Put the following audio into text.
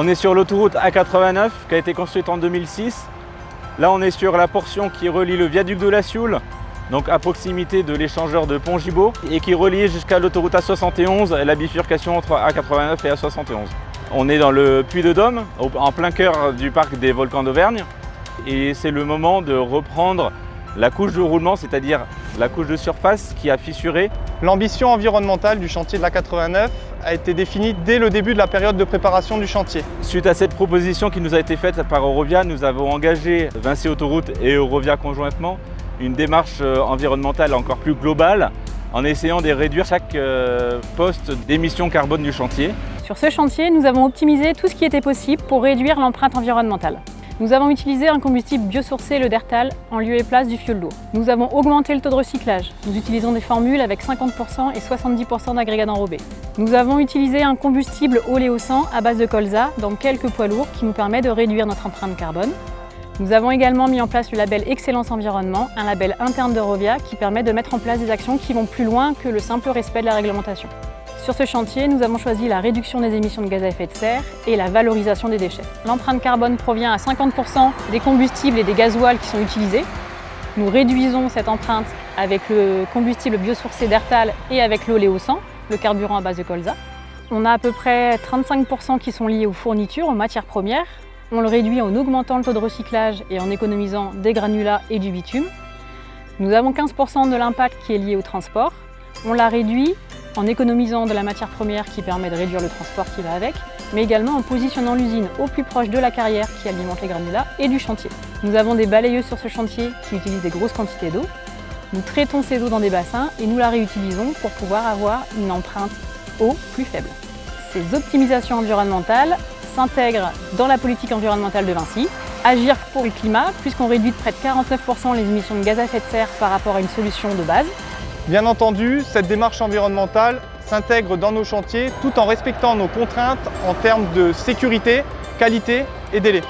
On est sur l'autoroute A89 qui a été construite en 2006. Là, on est sur la portion qui relie le viaduc de la Sioule, donc à proximité de l'échangeur de Pont-Gibaud, et qui relie jusqu'à l'autoroute A71, la bifurcation entre A89 et A71. On est dans le Puy-de-Dôme, en plein cœur du parc des volcans d'Auvergne, et c'est le moment de reprendre la couche de roulement, c'est-à-dire la couche de surface qui a fissuré. L'ambition environnementale du chantier de l'A89 a été définie dès le début de la période de préparation du chantier. Suite à cette proposition qui nous a été faite par Eurovia, nous avons engagé Vinci Autoroutes et Eurovia conjointement une démarche environnementale encore plus globale en essayant de réduire chaque poste d'émission carbone du chantier. Sur ce chantier, nous avons optimisé tout ce qui était possible pour réduire l'empreinte environnementale. Nous avons utilisé un combustible biosourcé, le Dertal, en lieu et place du fioul lourd. Nous avons augmenté le taux de recyclage. Nous utilisons des formules avec 50% et 70% d'agrégats d'enrobé. Nous avons utilisé un combustible oléosan à base de colza dans quelques poids lourds qui nous permet de réduire notre empreinte carbone. Nous avons également mis en place le label Excellence Environnement, un label interne d'Eurovia qui permet de mettre en place des actions qui vont plus loin que le simple respect de la réglementation. Sur ce chantier, nous avons choisi la réduction des émissions de gaz à effet de serre et la valorisation des déchets. L'empreinte carbone provient à 50% des combustibles et des gasoils qui sont utilisés. Nous réduisons cette empreinte avec le combustible biosourcé Dertal et avec l'oléosan, le carburant à base de colza. On a à peu près 35% qui sont liés aux fournitures, aux matières premières. On le réduit en augmentant le taux de recyclage et en économisant des granulats et du bitume. Nous avons 15% de l'impact qui est lié au transport. On l'a réduit en économisant de la matière première qui permet de réduire le transport qui va avec, mais également en positionnant l'usine au plus proche de la carrière qui alimente les granulats et du chantier. Nous avons des balayeuses sur ce chantier qui utilisent des grosses quantités d'eau. Nous traitons ces eaux dans des bassins et nous la réutilisons pour pouvoir avoir une empreinte eau plus faible. Ces optimisations environnementales s'intègrent dans la politique environnementale de Vinci. Agir pour le climat, puisqu'on réduit de près de 49% les émissions de gaz à effet de serre par rapport à une solution de base. Bien entendu, cette démarche environnementale s'intègre dans nos chantiers tout en respectant nos contraintes en termes de sécurité, qualité et délai.